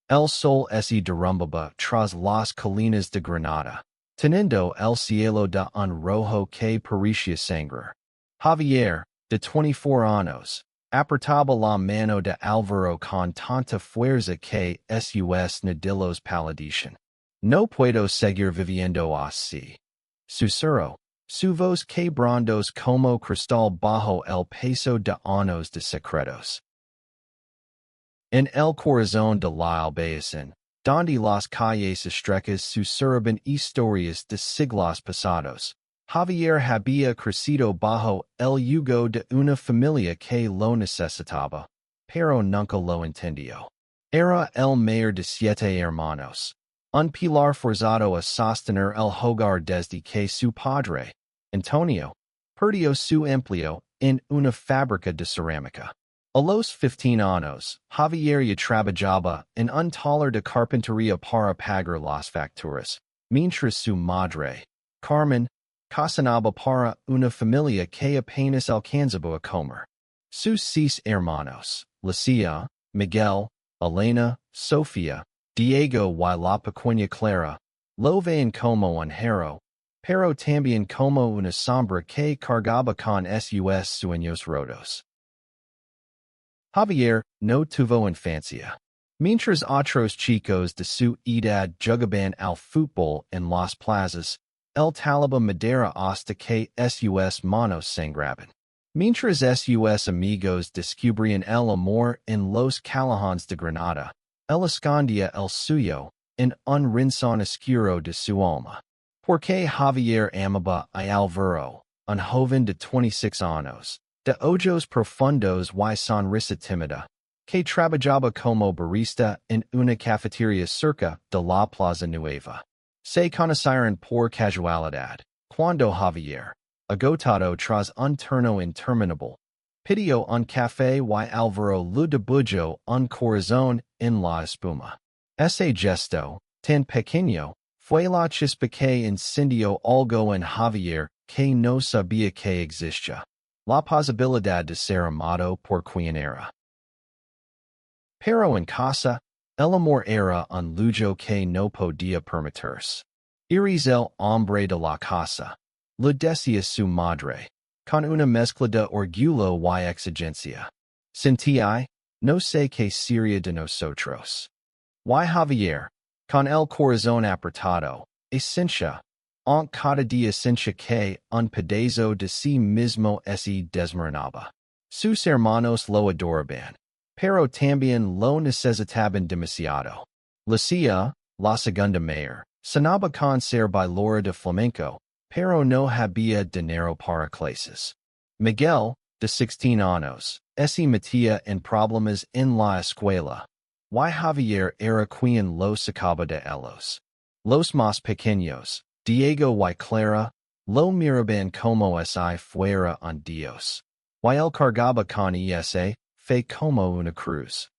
El sol se derrumbaba tras las colinas de Granada, teniendo el cielo de un rojo que parecía sangrar. Javier, de 24 años, apretaba la mano de Álvaro con tanta fuerza que sus nudillos palidecen. No puedo seguir viviendo así. Susurro, su voz quebrantos como cristal bajo el peso de años de secretos. En el corazón de la Albayacin, donde las calles estrechas susurran historias de siglos pasados, Javier había crecido bajo el yugo de una familia que lo necesitaba, pero nunca lo entendió. Era el mayor de 7 hermanos, un pilar forzado a sostener el hogar desde que su padre, Antonio, perdió su empleo en una fábrica de cerámica. A los 15 años, Javier ya trabajaba en un taller de carpintería para pagar las facturas, mientras su madre, Carmen, cocinaba para una familia que apenas alcanzaba a comer. Sus 6 hermanos, Lucia, Miguel, Elena, Sofía, Diego y la pequeña Clara, lo veían como un héroe, pero también como una sombra que cargaba con sus sueños rotos. Javier no tuvo infancia. Mientras otros chicos de su edad jugaban al fútbol en las plazas, él talaba madera hasta que sus manos sangraban. Mientras sus amigos descubrían el amor en los callejones de Granada, él escondía el suyo en un rincón oscuro de su alma. Porque Javier amaba a Álvaro, un joven de 26 años, de ojos profundos y sonrisa tímida, que trabajaba como barista en una cafetería cerca de la Plaza Nueva. Se conocieron por casualidad, cuando Javier, agotado tras un turno interminable, pidió un café y Álvaro le dibujó un corazón en la espuma. Ese gesto, tan pequeño, fue la chispa que encendió algo en Javier que no sabía que existía. La posibilidad de ser amado por quien era. Pero en casa, el amor era un lujo que no podía permitirse. Eres el hombre de la casa, lo decía su madre, con una mezcla de orgullo y exigencia. Sentí, no sé qué sería de nosotros. Y Javier, con el corazón apretado, esencia, aunque cada día sentía que un pedazo de sí mismo se desmoronaba. Sus hermanos lo adoraban, pero también lo necesitaban demasiado. Lucia, la segunda mayor, sonaba con ser bailadora de flamenco, pero no había dinero para clases. Miguel, de 16 años, se metía en problemas en la escuela. Y Javier era quien lo sacaba de ellos. Los más pequeños, Diego y Clara, lo miraban como si fuera un dios. Y él cargaba con esa fe como una cruz.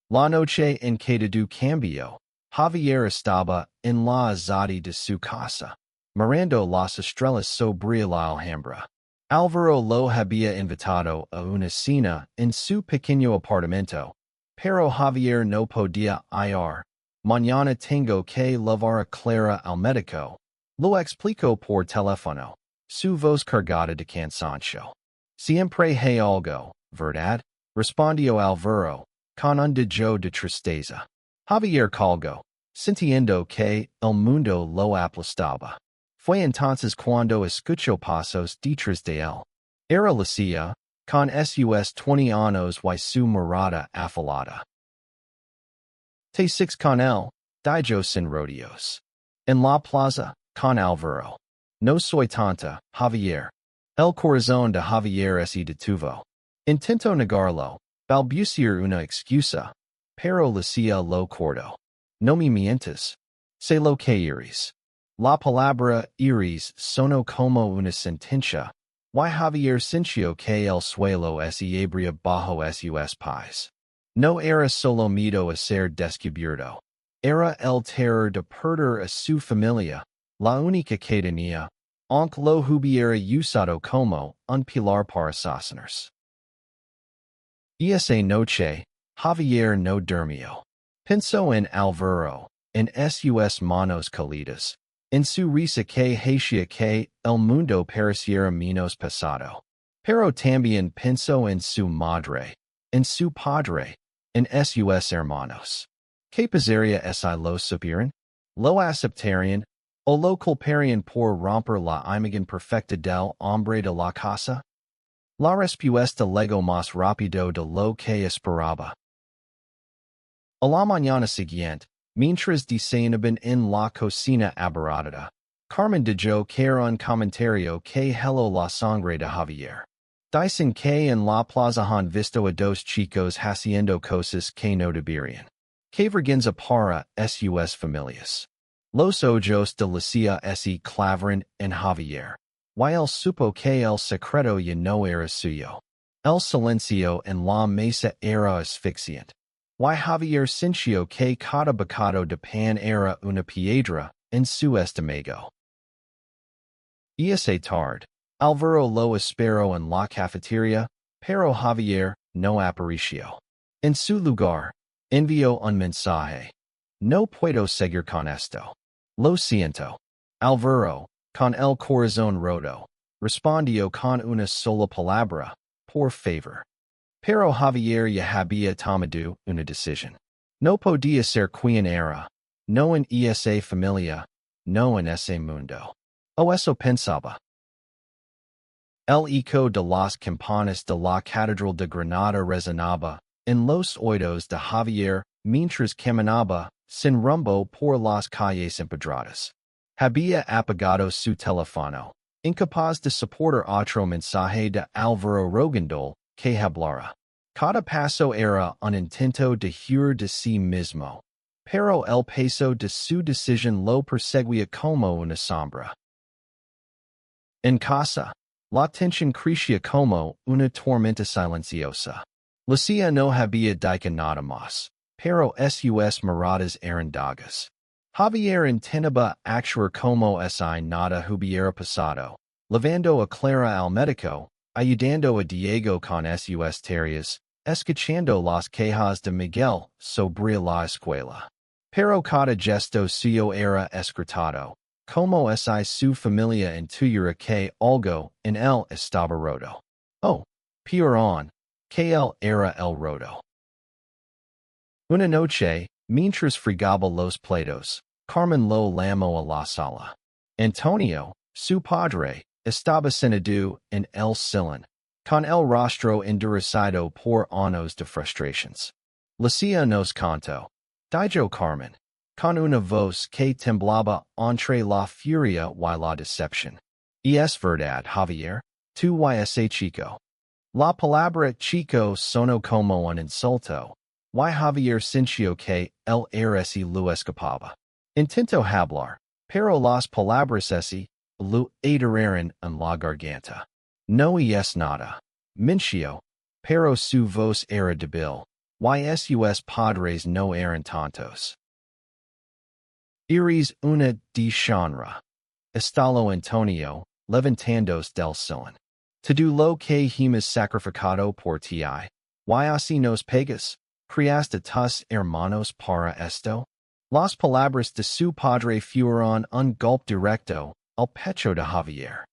La noche en que todo cambió, Javier estaba en la azotea de su casa, mirando las estrellas sobre la Alhambra. Álvaro lo había invitado a una cena en su pequeño apartamento, pero Javier no podía ir. Mañana tengo que llevar a Clara al médico, lo explicó por teléfono, su voz cargada de cansancio. Siempre hay algo, ¿verdad? Respondió Álvaro, con un dejo de tristeza. Javier colgó, sintiendo que el mundo lo aplastaba. Fue entonces cuando escuchó pasos detrás de él. Era Lucia, con sus 20 años y su mirada afilada. Te six con él, dijo sin rodeos. En la plaza, con Álvaro. No soy tonta, Javier. El corazón de Javier se detuvo. Intento negarlo, balbucear una excusa, pero Lucia lo cortó. No me mientes. Sé lo que eres. La palabra eres sonó como una sentencia, y Javier sintió que el suelo se abría bajo sus pies. No era solo miedo a ser descubierto. Era el terror de perder a su familia, la única que tenía, aunque lo hubiera usado como un pilar para sostenerse. Esa noche, Javier no durmió. Pensó en Alvaro, en sus manos cálidas. En su risa que hacía que el mundo pareciera menos pesado. Pero también pensó en su madre, en su padre, en sus hermanos. ¿Qué pasaría si lo supieran? ¿Lo aceptarían? ¿O lo culparían por romper la imagen perfecta del hombre de la casa? La respuesta llegó más rápido de lo que esperaba. A la mañana siguiente, mientras diseñaban en la cocina abarrotada, Carmen dijo que era un comentario que heló la sangre de Javier. Dicen que en la plaza han visto a dos chicos haciendo cosas que no deberían. Que vergüenza para sus familias. Los ojos de Lucia se clavaron en Javier. Y él supo que el secreto ya no era suyo. El silencio en la mesa era asfixiante. Y Javier sintió que cada bocado de pan era una piedra en su estómago. Esa tarde, Alvaro lo esperó en la cafetería, pero Javier no apareció. En su lugar, envió un mensaje. No puedo seguir con esto. Lo siento. Alvaro, con el corazón roto, respondió con una sola palabra, por favor. Pero Javier ya había tomado una decisión. No podía ser quien era, no en esa familia, no en ese mundo. O eso pensaba. El eco de las campanas de la Catedral de Granada resonaba en los oídos de Javier mientras caminaba sin rumbo por las calles empedradas. Había apagado su teléfono, incapaz de soportar otro mensaje de Álvaro Rogandol que hablara. Cada paso era un intento de huir de sí mismo, pero el peso de su decisión lo perseguía como una sombra. En casa, la tensión crecía como una tormenta silenciosa. Lucia no había dicho nada más, pero sus miradas eran dagas. Javier intentaba actuar como si nada hubiera pasado, llevando a Clara al médico, ayudando a Diego con sus tareas, escuchando las quejas de Miguel sobre la escuela. Pero cada gesto suyo era escrutado, como si su familia intuyera que algo en él estaba roto. Oh, peor aún, que él era el roto. Una noche, mientras fregaba los platos, Carmen lo llamó a la sala. Antonio, su padre, estaba sentado en el sillón, con el rostro endurecida por años de frustraciones. Lucia nos contó, dijo Carmen, con una voz que temblaba entre la furia y la decepción. Y es verdad, Javier, tú y ese chico. La palabra chico sonó como un insulto, y Javier sintió que él era si lo escapaba. Intentó hablar, pero las palabras lo atiraron en la garganta. No es nada. Minció, pero su voz era débil, y sus padres no eran tontos. Eres una deshonra. Estalo Antonio, levantándose del sillón. Todo lo que hemos sacrificado por ti, y así nos pegas, criaste tus hermanos para esto. Las palabras de su padre fueron un golpe directo al pecho de Javier.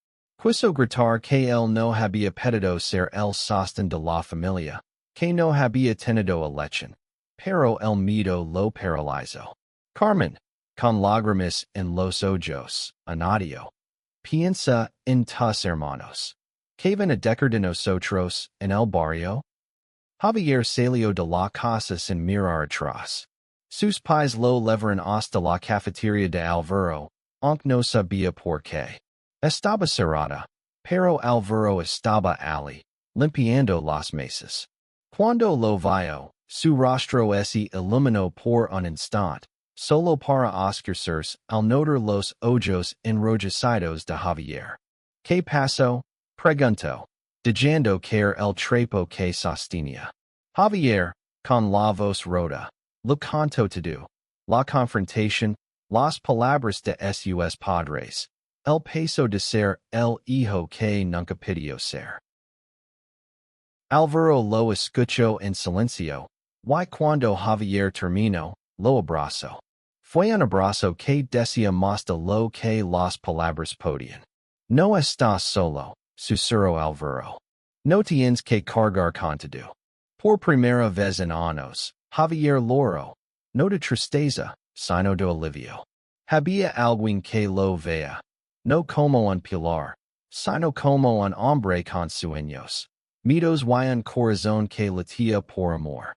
Quiso gritar que él no había pedido ser el sostén de la familia, que no había tenido elección, pero el miedo lo paralizó. Carmen, con lágrimas en los ojos, añadió, piensa en tus hermanos. ¿Qué van a decir de nosotros en el barrio? Javier salió de la casa sin mirar atrás. Sus pies lo llevaron hasta la cafetería de Alvaro, aunque no sabía por qué. Estaba cerrada, pero Alvaro estaba allí, limpiando las mesas. Cuando lo vio, su rostro se iluminó por un instante, solo para oscurecerse al notar los ojos enrojecidos de Javier. ¿Qué pasó? Preguntó, dejando caer el trapo que sostenía. Javier, con la voz rota, lo contó todo. La confrontación, las palabras de sus padres, el peso de ser el hijo que nunca pidió ser. Alvaro lo escuchó en silencio, Y cuando Javier terminó, lo abrazo. Fue un abrazo que decía más de lo que las palabras podían. No estás solo, susurró Alvaro. No tienes que cargar contigo. Por primera vez en años, Javier Loro. No de tristeza, sino de alivio. Había alguien que lo vea. No como un pilar, sino como un hombre con sueños. Mitos y un corazón que latía por amor.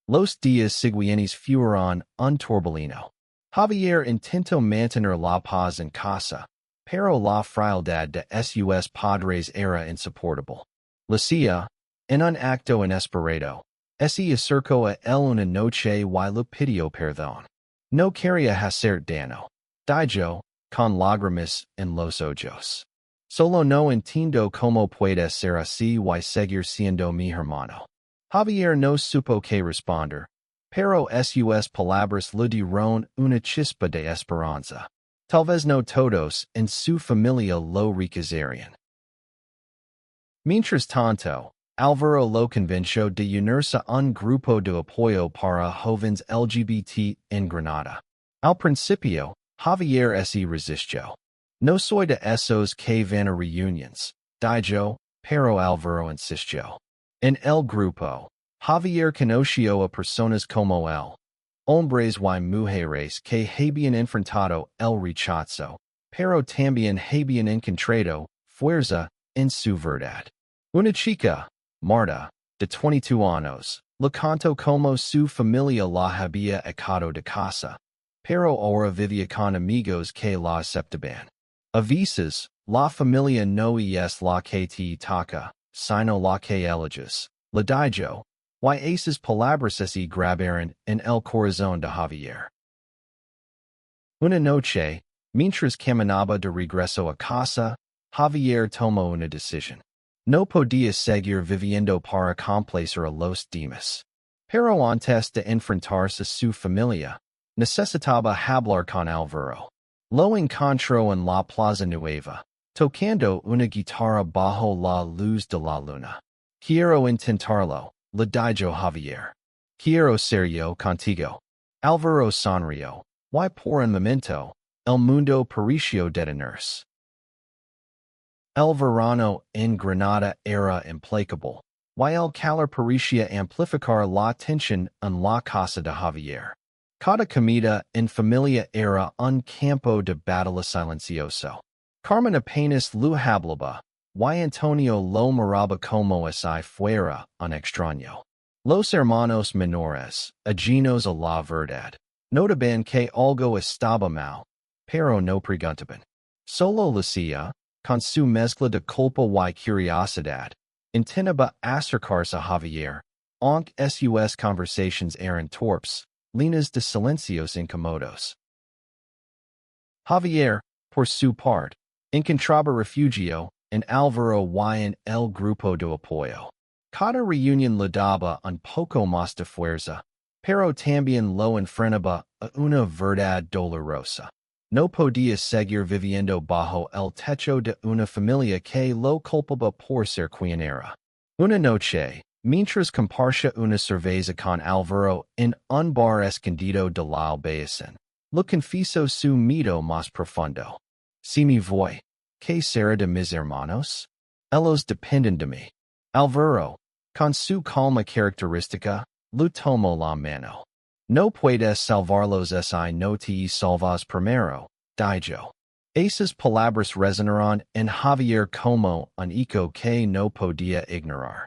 Los días siguientes fueron un torbellino. Javier intentó mantener la paz en casa, pero la frialdad de sus padres era insoportable. Lucia, en un acto inesperado, se acercó a él una noche y le pidió perdón. No quería hacer daño. Dijo, con lágrimas en los ojos. Solo no entiendo cómo puede ser así y seguir siendo mi hermano. Javier no supo qué responder, pero sus palabras le dieron una chispa de esperanza. Tal vez no todos en su familia lo requisieran. Mientras tanto, Alvaro lo convenció de unirse a un grupo de apoyo para jóvenes LGBT en Granada. Al principio, Javier se resistió. No soy de esos que van a reuniones, dijo, pero Alvaro insistió. En el grupo, Javier conoció a personas como él, hombres y mujeres que habían enfrentado el rechazo, pero también habían encontrado fuerza en su verdad. Una chica, Marta, de 22 años, le contó como su familia la había echado de casa, pero ahora vivía con amigos que la aceptaban. A veces, la familia no es la que te toca, sino la que eliges, le dijo, y esas palabras se grabaron en el corazón de Javier. Una noche, mientras caminaba de regreso a casa, Javier tomó una decisión. No podía seguir viviendo para complacer a los demás. Pero antes de enfrentarse a su familia, necesitaba hablar con Alvaro. Lo encontró en la Plaza Nueva, tocando una guitarra bajo la luz de la luna. Quiero intentarlo, le dijo Javier. Quiero ser yo contigo. Alvaro sonrió. Y por un momento, el mundo pareció detenerse. El verano en Granada era implacable, y el calor parecía amplificar la tensión en la casa de Javier. Cada comida en familia era un campo de batalla silencioso. Carmen apenas lo hablaba, y Antonio lo miraba como si fuera un extraño. Los hermanos menores, ajenos a la verdad, notaban que algo estaba mal, pero no preguntaban. Solo Lucia, con su mezcla de culpa y curiosidad, intentaba acercarse a Javier, aunque sus conversations eran torpes, líneas de silencios incómodos. Javier, por su parte, encontraba refugio en Alvaro y en el grupo de apoyo. Cada reunión le daba un poco más de fuerza, pero también lo enfrentaba a una verdad dolorosa. No podía seguir viviendo bajo el techo de una familia que lo culpaba por ser quien era. Una noche, mientras compartía una cerveza con Alvaro en un bar escondido de la Albayazón, lo confesó su miedo más profundo. Si me voy, ¿qué será de mis hermanos? Ellos dependen de mí. Alvaro, con su calma característica, le tomó la mano. No puedes salvarlos si no te salvas primero, dijo. Esas palabras resonaron en Javier como un eco que no podía ignorar.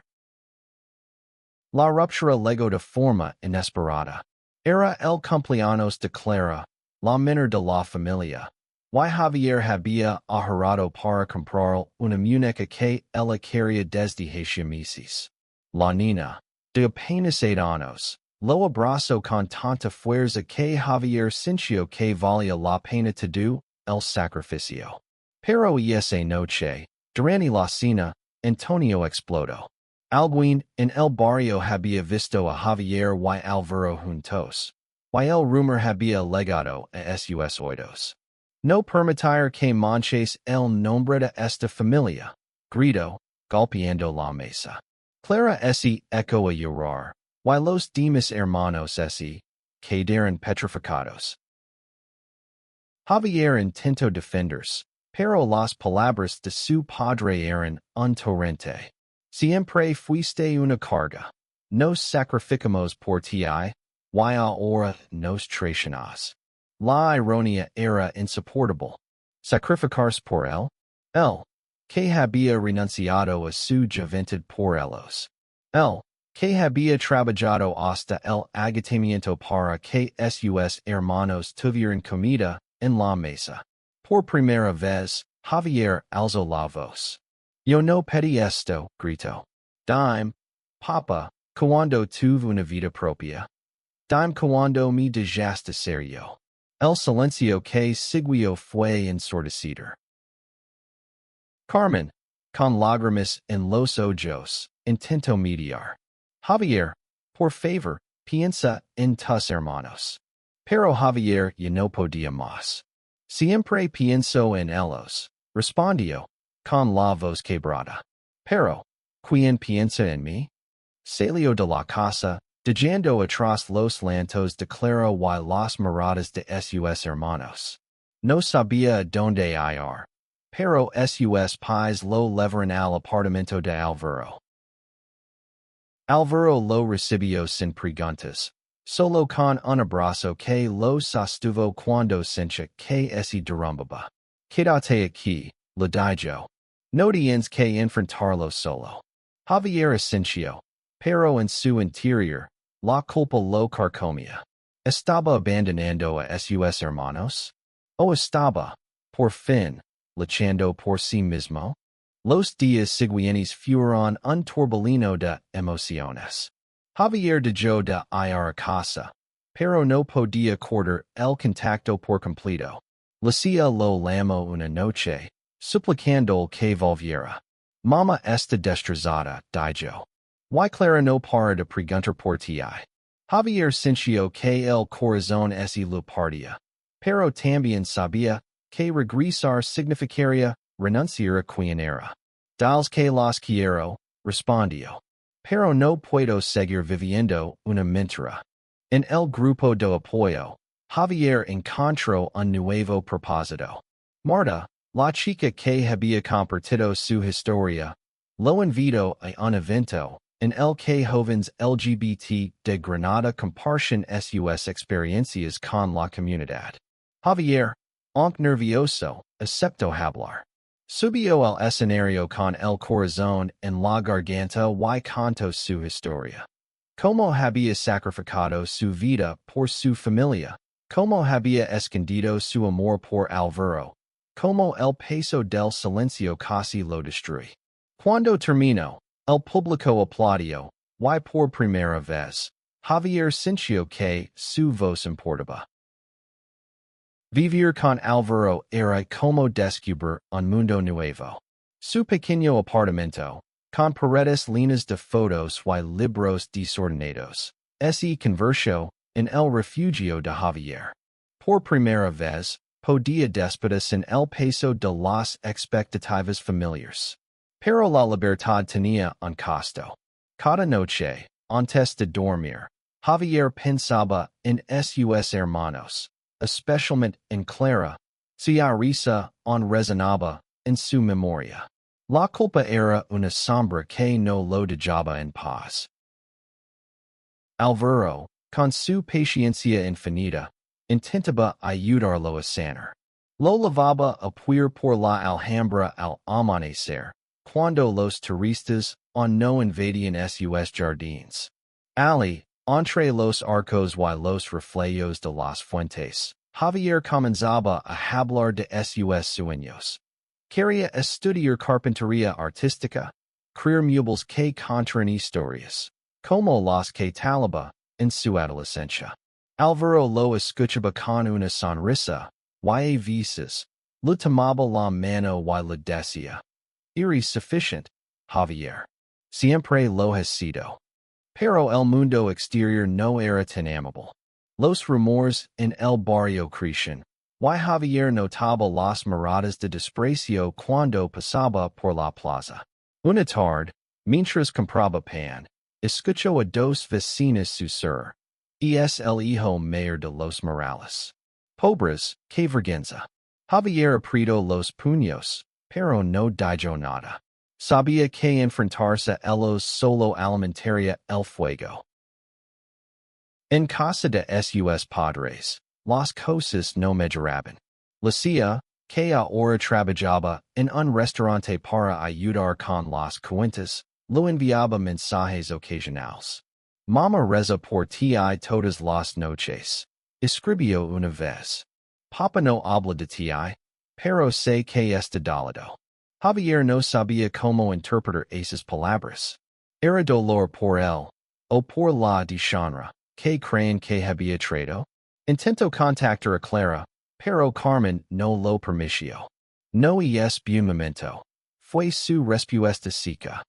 La ruptura llegó de forma inesperada. Era el cumpleaños de Clara, la menor de la familia. Y Javier había ahorrado para comprar una muñeca que ella quería desde hace meses. La niña, de apenas 8 años, lo abrazó con tanta fuerza que Javier sintió que valía la pena todo el sacrificio. Pero esa noche, durante la cena, Antonio explotó. Alguien en el barrio había visto a Javier y Alvaro juntos, y el rumor había llegado a sus oídos. No permitir que manches el nombre de esta familia, gritó, golpeando la mesa. Clara se echó a llorar, y los demás hermanos quedaron petrificados. Javier intentó defenderse, pero las palabras de su padre eran un torrente. Siempre fuiste una carga. Nos sacrificamos por ti y ahora nos traicionas. La ironía era insoportable. Sacrificarse por él? Él, que había renunciado a su juventud por ellos. Él, que había trabajado hasta el agotamiento para que sus hermanos tuvieran comida en la mesa. Por primera vez, Javier alzó la voz. Yo no pedí esto, gritó. Dime, papa, cuando tuve una vida propia. Dime cuando me dejaste serio. El silencio que siguió fue ensordecedor. Carmen, con lágrimas en los ojos, intentó mediar. Javier, por favor, piensa en tus hermanos. Pero Javier ya no podía más. Siempre pienso en ellos, respondió, con la voz quebrada. Pero, ¿quién piensa en mí? Salió de la casa, dejando atrás los lantos de claro y las miradas de sus hermanos. No sabía dónde ir, pero sus pies lo llevaron al apartamento de Alvaro. Alvaro lo recibió sin preguntas, solo con un abrazo que lo sostuvo cuando sentía que se derrumbaba. Quédate aquí, le dijo. No tienes que enfrentarlo solo. Javier asintió, pero en su interior, la culpa lo carcomía. ¿Estaba abandonando a sus hermanos? ¿O estaba, por fin, luchando por sí mismo? Los días siguientes fueron un torbellino de emociones. Javier dejó de ir a casa, pero no podía cortar el contacto por completo. Lucia lo llamó una noche, suplicando que volviera. Mamá está destrozada, dijo. Y Clara no para de preguntar por ti. Javier sintió que el corazón se le partía, pero también sabía que regresar significaría renunciar a quien era. Dals que los quiero, respondió. Pero no puedo seguir viviendo una mentira. En el grupo de apoyo, Javier encontró un nuevo propósito. Marta, la chica que había compartido su historia, lo invitó a un evento en el que jóvenes LGBT de Granada comparten sus experiencias con la comunidad. Javier, aunque nervioso, aceptó hablar. Subió al escenario con el corazón en la garganta y contó su historia. Cómo había sacrificado su vida por su familia, cómo había escondido su amor por Alvaro, cómo el peso del silencio casi lo destruye. Cuando terminó, el público aplaudió, y por primera vez, Javier sintió que su voz importaba. Vivir con Alvaro era como descubrir un mundo nuevo. Su pequeño apartamento, con paredes llenas de fotos y libros desordenados, se convirtió en el refugio de Javier. Por primera vez, podía despedirse en el peso de las expectativas familiares. Pero la libertad tenía un costo. Cada noche, antes de dormir, Javier pensaba en sus hermanos, especialmente en Clara, si risa on resonaba en su memoria. La culpa era una sombra que no lo dejaba en paz. Alvaro, con su paciencia infinita, intentaba ayudarlo a sanar. Lo lavaba a puir por la Alhambra al amanecer, cuando los turistas no invadían sus jardines. Ali, entre los arcos y los reflejos de las fuentes, Javier comenzaba a hablar de sus sueños. Quería estudiar carpintería artística, crear muebles que contaran historias, como las que talaba en su adolescencia. Alvaro lo escuchaba con una sonrisa, y a veces, le tomaba la mano y le decía, eres suficiente, Javier. Siempre lo has sido. Pero el mundo exterior no era tan amable. Los rumores en el barrio crecían, y Javier notaba las miradas de desprecio cuando pasaba por la plaza. Una tarde, mientras compraba pan, Escucho a dos vecinos susur. Es el hijo mayor de los Morales. Pobres, que vergüenza. Javier apretó los puños, pero no dijo nada. Sabía que enfrentarse ellos solo alimentaría el fuego. En casa de sus padres, las cosas no mejoraban. Lucia, que ahora trabajaba en un restaurante para ayudar con las cuentas, lo enviaba mensajes ocasionales. Mama reza por ti todas las noches. Escribió una vez. Papa no habla de ti, pero sé que está dolido. Javier no sabía cómo interpretar esas palabras. Era dolor por él, o por la deshonra, que creen que había traído. Intento contactar a Clara, pero Carmen no lo permitió. No es buen momento. Fue su respuesta seca.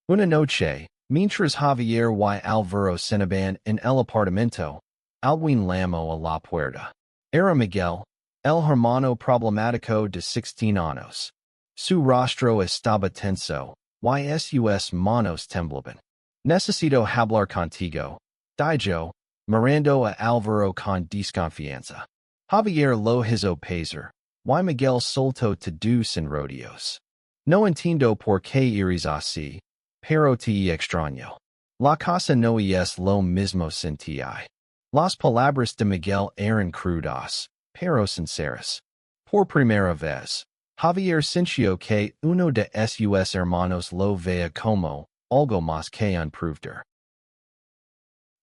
Una noche, mientras Javier y Alvaro cenaban en el apartamento, alguien llamó a la puerta. Era Miguel, el hermano problemático de 16 años. Su rostro estaba tenso, y sus manos temblaban. Necesito hablar contigo, dijo, mirando a Alvaro con desconfianza. Javier lo hizo pasar, y Miguel soltó todos en rodeos. No entiendo por qué eres así, pero te extraño. La casa no es lo mismo sin ti. Las palabras de Miguel eran crudas, pero sinceras. Por primera vez, Javier sintió que uno de sus hermanos lo veía como algo más que un proveedor.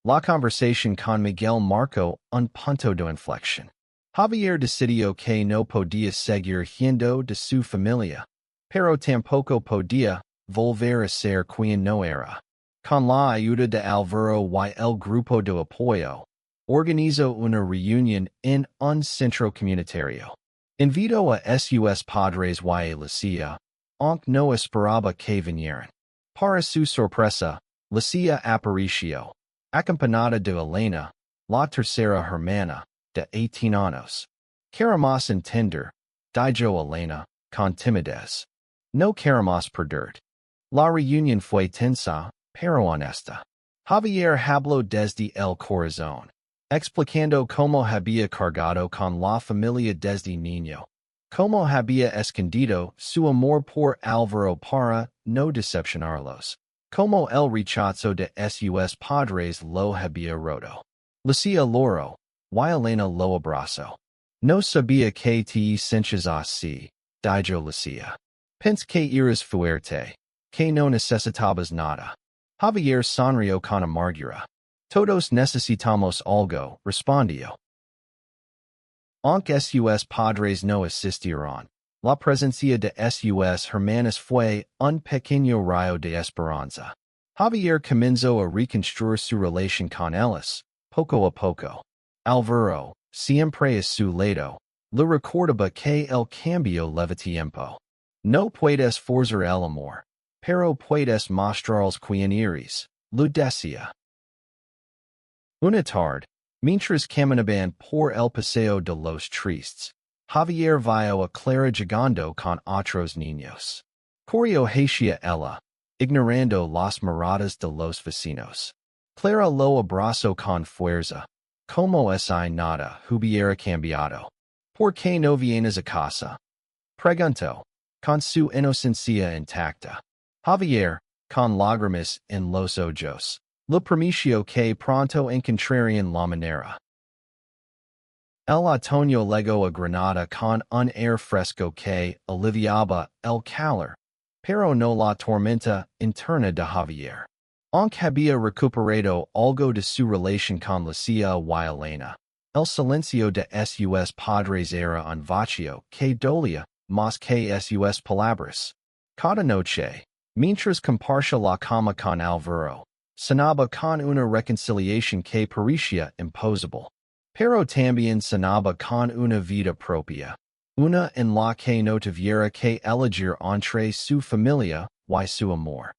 La conversación con Miguel marcó un punto de inflexión. Javier decidió que no podía seguir siendo de su familia, pero tampoco podía volver a ser quien no era. Con la ayuda de Alvaro y el grupo de apoyo, organizó una reunión en un centro comunitario. Invitó a sus padres y a Lucia, aunque no esperaba que vinieran. Para su sorpresa, Lucia apareció, acompañada de Elena, la tercera hermana, de 18 años. Queremos entender, dijo Elena, con timidez. No queremos perder. La reunión fue tensa, pero honesta. Javier habló desde el corazón, explicando cómo había cargado con la familia desde niño, cómo había escondido su amor por Alvaro para no decepcionarlos, cómo el rechazo de sus padres lo había roto. Lucia lloró, y Elena lo abrazó. No sabía que te sientes así, dijo Lucia. Pensé que eras fuerte, que no necesitabas nada. Javier sonrió con amargura. Todos necesitamos algo, respondió. Aunque sus padres no asistieron, la presencia de sus hermanas fue un pequeño rayo de esperanza. Javier comenzó a reconstruir su relación con ellas, poco a poco. Alvaro, siempre a su lado, le recordaba que el cambio lleva tiempo. No puedes forzar el amor, pero puedes mostrarles quien eres, lo decía. Una tarde, mientras caminaban por el paseo de los tristes, Javier vio a Clara llegando con otros niños. Corrió hacia ella, ignorando las miradas de los vecinos. Clara lo abrazó con fuerza. Como si nada hubiera cambiado. ¿Por qué no vienes a casa? Preguntó, con su inocencia intacta. Javier, con lágrimas en los ojos, le prometió que pronto encontrarían la manera. El otoño llegó a Granada con un aire fresco que aliviaba el calor, pero no la tormenta interna de Javier. Aunque había recuperado algo de su relación con Lucia y Elena, el silencio de sus padres era un vacío que dolía más que sus palabras. Cada noche, mientras compartía la cama con Alvaro, cenaba con una reconciliación que parecía imposible. Pero también cenaba con una vida propia, una en la que no tuviera que elegir entre su familia y su amor.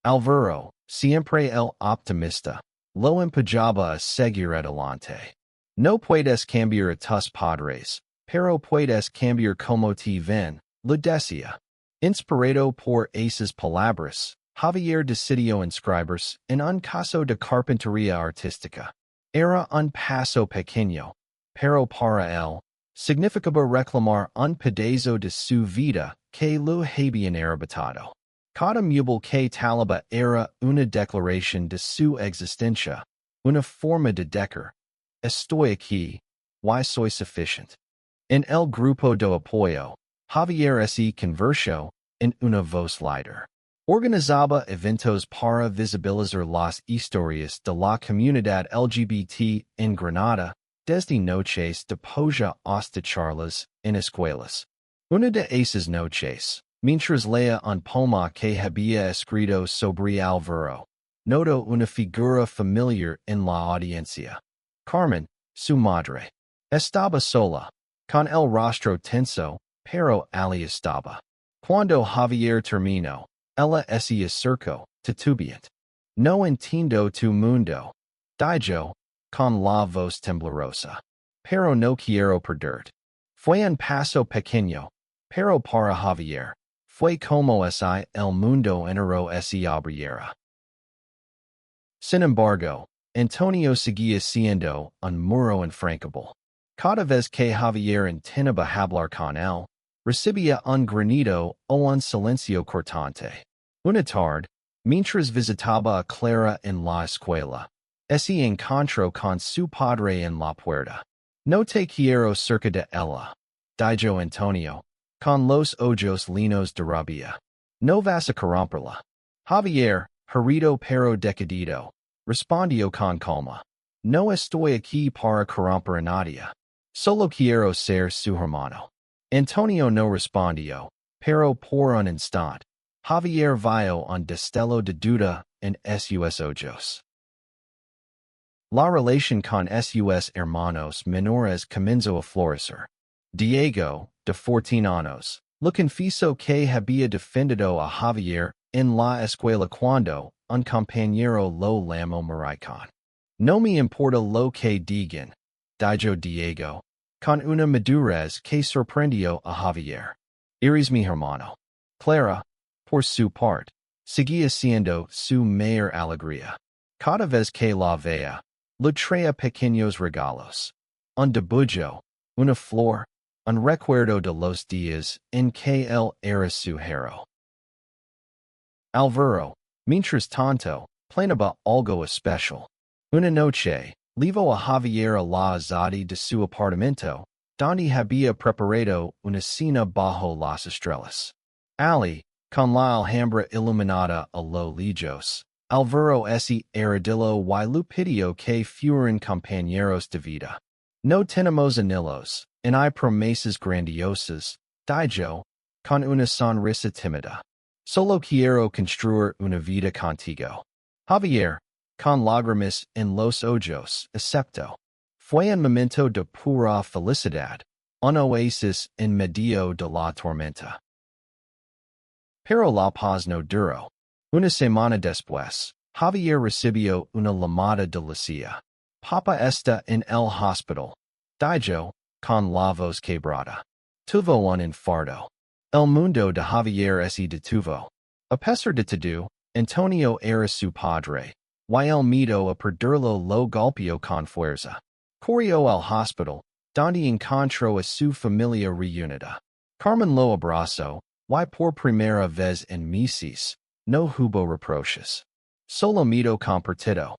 Alvaro, siempre el optimista, lo empujaba a seguir adelante. No puedes cambiar a tus padres, pero puedes cambiar como te ven, lo decía. Inspirado por esas palabras, Javier decidió inscribirse en un caso de carpintería artística. Era un paso pequeño, pero para él significaba reclamar un pedazo de su vida que lo habían arrebatado. Cada mubel que talaba era una declaración de su existencia, una forma de decir, estoy aquí, y soy suficiente. En el grupo de apoyo, Javier se convirtió en una voz líder. Organizaba eventos para visibilizar las historias de la comunidad LGBT en Granada, desde noches de polla hasta charlas en escuelas. Una de esas noches, mientras leía un poema que había escrito sobre Álvaro, notó una figura familiar en la audiencia. Carmen, su madre, estaba sola, con el rostro tenso, pero allí estaba. Cuando Javier terminó, ella se acercó, titubeante. No entiendo tu mundo, dijo, con la voz temblorosa. Pero no quiero perderte. Fue un paso pequeño, pero para Javier, fue como si el mundo entero se abriera. Sin embargo, Antonio seguía siendo un muro infranqueable. Cada vez que Javier intentaba hablar con él, recibía un granido o un silencio cortante. Una tarde, mientras visitaba a Clara en la escuela, se encontró con su padre en la puerta. No te quiero cerca de ella, dijo Antonio, con los ojos llenos de rabia. No vas a corromperla. Javier, herido pero decidido, respondió con calma. No estoy aquí para corromper a nadie. Solo quiero ser su hermano. Antonio no respondió, pero por un instante, Javier vio un destello de duda en sus ojos. La relación con sus hermanos menores comenzó a florecer. Diego, de 14 años, lo confesó que había defendido a Javier en la escuela cuando un compañero lo llamó maricón. No me importa lo que digan, dijo Diego, con una madurez que sorprendió a Javier. Eres mi hermano. Clara, por su parte, seguía siendo su mayor alegría. Cada vez que la veía, le traía pequeños regalos. Un dibujo, una flor, un recuerdo de los días en que él era su héroe. Álvaro, mientras tanto, planeaba algo especial. Una noche, llevó a Javier a la azotea de su apartamento, donde había preparado una cena bajo las estrellas. Allí, con la alhambra iluminada a lo lejos, Álvaro se arrodilló y le pidió que fueran compañeros de vida. No tenemos anhelos, hay promesas grandiosas, dijo, con una sonrisa tímida. Solo quiero construir una vida contigo. Javier, con lágrimas en los ojos, aceptó. Fue un momento de pura felicidad, un oasis en medio de la tormenta. Pero la paz no duró. Una semana después, Javier recibió una llamada de Lucia. Papa está en el hospital, dijo, con la voz quebrada. Tuvo un infarto. El mundo de Javier se detuvo. A pesar de todo, Antonio era su padre, y el miedo a perderlo lo golpeó con fuerza. Corrió al hospital, donde encontró a su familia reunida. Carmen lo abrazó, y por primera vez en meses, no hubo reproches. Solo miedo compartido.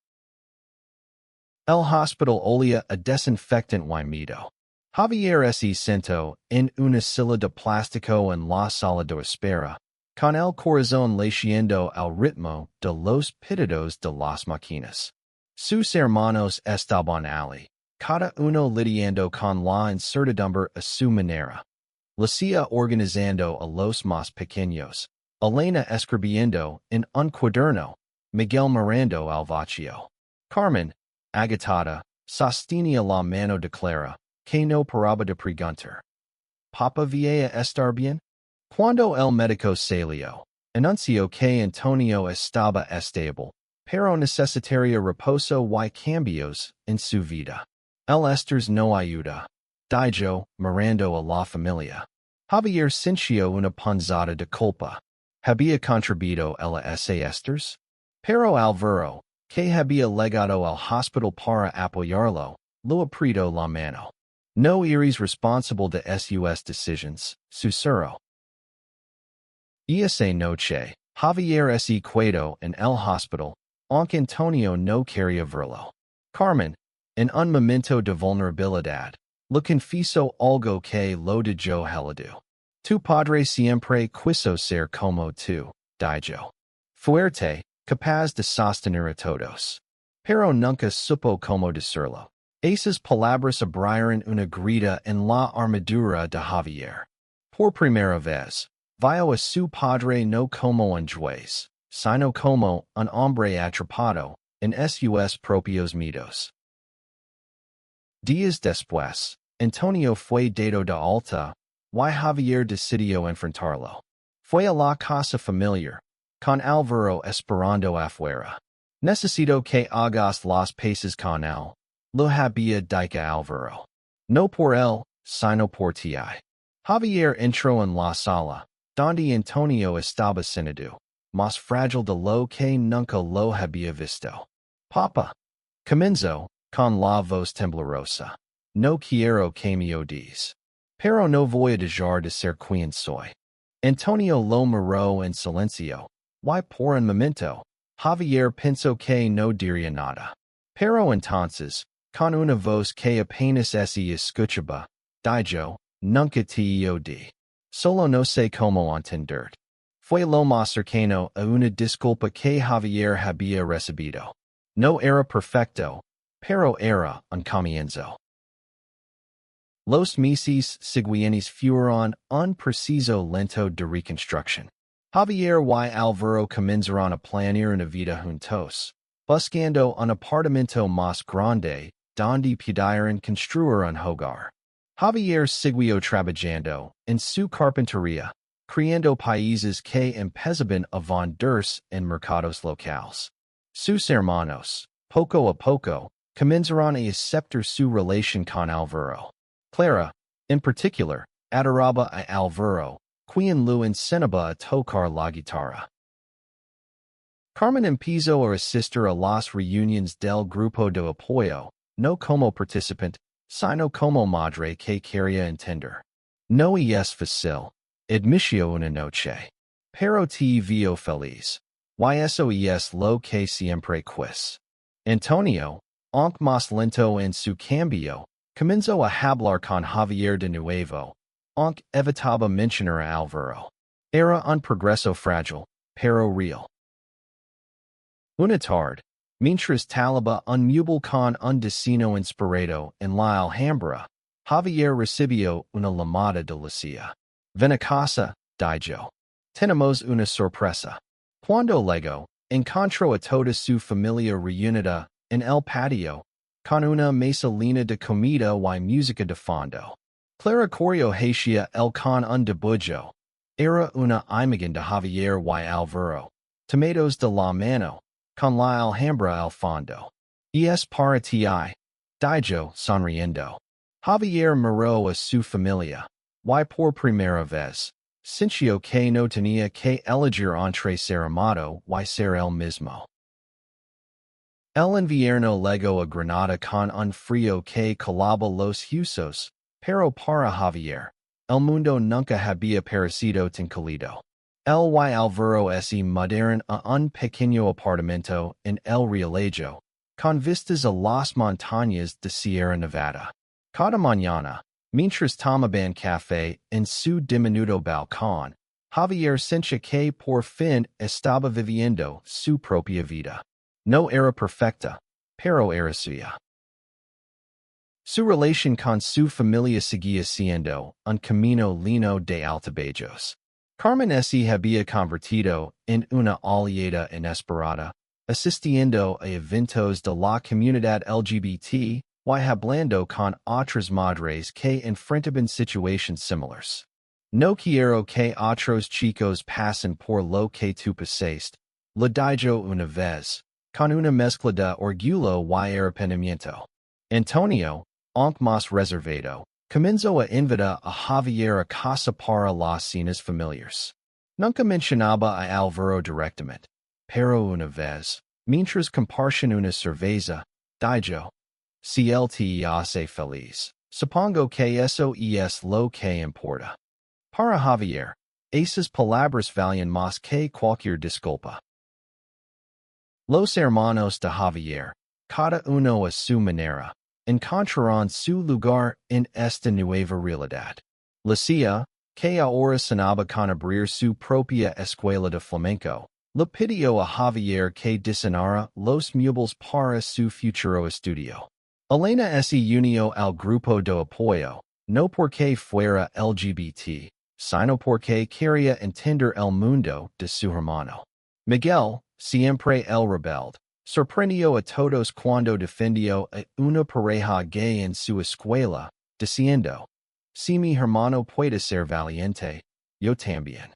El hospital olía a desinfectant y miedo. Javier se sentó en una silla de plástico en la sala de espera, con el corazón latiendo al ritmo de los pitidos de las máquinas. Sus hermanos estaban allí, cada uno lidiando con la incertidumbre a su manera. Lucia organizando a los más pequeños, Elena escribiendo en un cuaderno, Miguel mirando al vacío. Carmen, agitada, sostenía la mano de Clara, que no paraba de preguntar. ¿Papa vaya a estar bien? Cuando el médico salió, anunció que Antonio estaba estable, pero necesitaría reposo y cambios en su vida. El estrés no ayuda, dijo, mirando a la familia. Javier sintió una punzada de culpa. había contribuido a las esters? Pero Alvaro, que había legado al hospital para apoyarlo, lo apretó la mano. No eres responsable de sus decisions, susurró. Esa noche, Javier se quedó en el hospital, aunque Antonio no quería verlo. Carmen, en un momento de vulnerabilidad, le confesó algo que lo dejó helado. Tu padre siempre quiso ser como tú, dijo. Fuerte, capaz de sostener a todos. Pero nunca supo cómo decirlo. Esas palabras abrieron una grita en la armadura de Javier. Por primera vez, vio a su padre no como un juez, sino como un hombre atrapado en sus propios miedos. Días después, Antonio fue dado de alta, y Javier decidió enfrentarlo. Fue a la casa familiar, con Alvaro esperando afuera. Necesito que hagas las paces con él, lo había dicho Alvaro. No por él, sino por ti. Javier entró en la sala, donde Antonio estaba sentado, más frágil de lo que nunca lo había visto. Papa, comenzó, con la voz temblorosa. No quiero que me odies. Pero no voy a dejar de ser quien soy. Antonio lo miró en silencio, y por un momento, Javier pensó que no diría nada. Pero entonces, con una voz que apenas se escuchaba, dijo, nunca te odié. Solo no sé cómo entenderte. Fue lo más cercano a una disculpa que Javier había recibido. No era perfecto, pero era un comienzo. Los meses siguientes fueron un preciso lento de reconstrucción. Javier y Alvaro comenzaron a planear una vida juntos, buscando un apartamento más grande, donde pudieran construir un hogar. Javier siguió trabajando en su carpintería, creando países que empezaban a venderse en mercados locales. Sus hermanos, poco a poco, comenzaron a aceptar su relación con Alvaro. Clara, en particular, adoraba a Alvaro, quien lo enseñaba a tocar la guitarra. Carmen empezó a asistir a las reuniones del grupo de apoyo, no como participante, sino como madre que quería entender. No es fácil, admitió una noche. Pero te vio feliz. Y eso es lo que siempre quis. Antonio, aunque más lento en su cambio, comenzó a hablar con Javier de nuevo, aunque evitaba mencionar a Alvaro. Era un progreso frágil, pero real. Una tarde, mientras talaba un mueble con un diseño inspirado en la Alhambra, Javier recibió una llamada de Lucia. Ven a casa, dijo. Tenemos una sorpresa. Cuando luego, encontró a toda su familia reunida en el patio, con una mesa llena de comida y música de fondo. Clara corrió hacia el con un debullo. Era una imagen de Javier y Alvaro, tomados de la mano, con la Alhambra al fondo. Es para ti, dijo, sonriendo. Javier miró a su familia, y por primera vez, sintió que no tenía que elegir entre ser amado y ser él mismo. El invierno llegó a Granada con un frío que calaba los huesos, pero para Javier, el mundo nunca había parecido tan cálido. Él y Alvaro se mudaron a un pequeño apartamento en el Rialejo, con vistas a las montañas de Sierra Nevada. Cada mañana, mientras tomaban café en su diminuto balcón, Javier sentía que por fin estaba viviendo su propia vida. No era perfecta, pero era suya. Su relación con su familia seguía siendo un camino lleno de altibajos. Carmen se había convertido en una aliada inesperada, asistiendo a eventos de la comunidad LGBT y hablando con otras madres que enfrentaban situaciones similares. No quiero que otros chicos pasen por lo que tú pasaste, le dijo una vez, con una mezcla de orgullo y arrepentimiento. Antonio, aunque más reservado, comenzó a invitar a Javier a casa para las cenas familiares. Nunca mencionaba a Alvaro directamente, pero una vez, mientras compartían una cerveza, dijo, si él te hace feliz, supongo que eso es lo que importa. Para Javier, esas palabras valían más que cualquier disculpa. Los hermanos de Javier, cada uno a su manera, encontrarán su lugar en esta nueva realidad. Lucia, que ahora sonaba con abrir su propia escuela de flamenco, le pidió a Javier que diseñara los muebles para su futuro estudio. Elena se unió al grupo de apoyo, no porque fuera LGBT, sino porque quería entender el mundo de su hermano. Miguel, siempre el rebelde, sorprendió a todos cuando defendió a una pareja gay en su escuela, diciendo, si mi hermano puede ser valiente, yo también.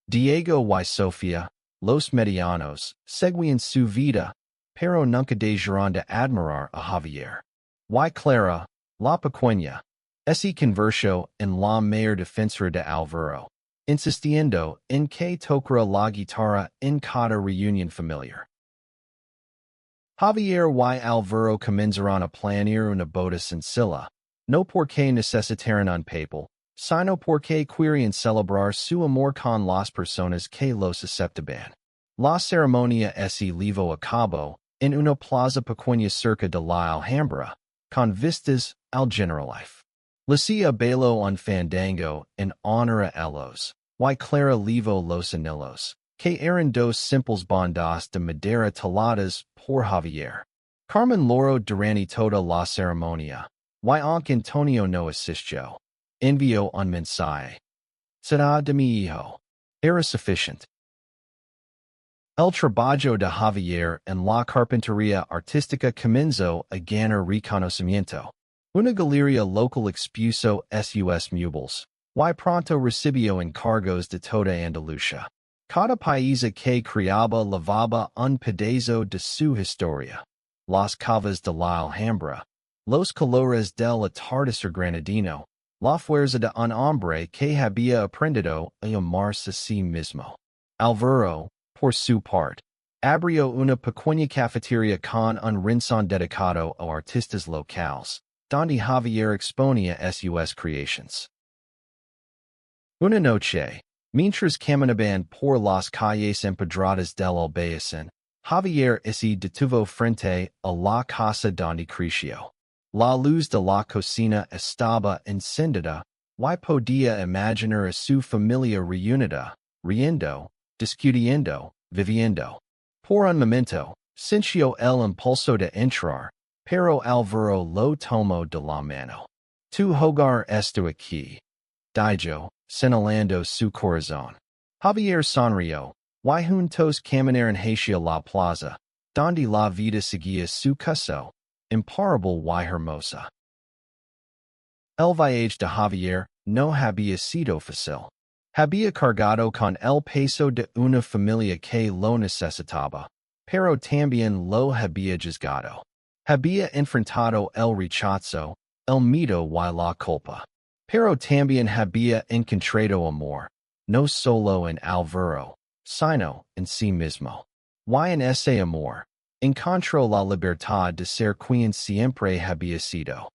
Diego y Sofía, los medianos, seguían su vida, pero nunca dejaron de admirar a Javier. Y Clara, la pequeña, se convirtió en la mayor defensora de Alvaro, insistiendo en que tocara la guitarra en cada reunión familiar. Javier y Alvaro comenzaron a planear una boda sencilla, no porque necesitaran un papel, sino porque querían celebrar su amor con las personas que los aceptaban. La ceremonia se llevó a cabo en una plaza pequeña cerca de la Alhambra, con vistas al Generalife. Lucia bailó un fandango en honor a ellos, y Clara llevó los anillos, que eran dos simples bandas de madera taladas por Javier. Carmen loro durante toda la ceremonia, y aunque Antonio no asistió, envió un mensaje. Será de mi hijo. Era suficiente. El trabajo de Javier en la carpintería artística comenzó a ganar reconocimiento. Una galería local expuso sus muebles, y pronto recibió encargos de toda Andalucía. Cada país que criaba lavaba un pedazo de su historia. Las cavas de la Alhambra, los colores del atardecer granadino, la fuerza de un hombre que había aprendido a amarse a sí mismo. Alvaro, por su parte, abrió una pequeña cafetería con un rincón dedicado a artistas locales, donde Javier exponía sus creaciones. Una noche, mientras caminaban por las calles empedradas del Albayazín, Javier se detuvo frente a la casa donde creció. La luz de la cocina estaba encendida, y podía imaginar a su familia reunida, riendo, discutiendo, viviendo. Por un momento, sintió el impulso de entrar, pero Alvaro lo tomó de la mano. Tu hogar está aquí, dijo, señalando su corazón. Javier sonrió, y juntos caminaron hacia la plaza, donde la vida seguía su curso, imparable y hermosa. El viaje de Javier no había sido fácil. Había cargado con el peso de una familia que lo necesitaba, pero también lo había juzgado. Había enfrentado el rechazo, el miedo y la culpa. Pero también había encontrado amor, no solo en Alvaro, sino en sí mismo. Y en ese amor, encontró la libertad de ser quien siempre había sido.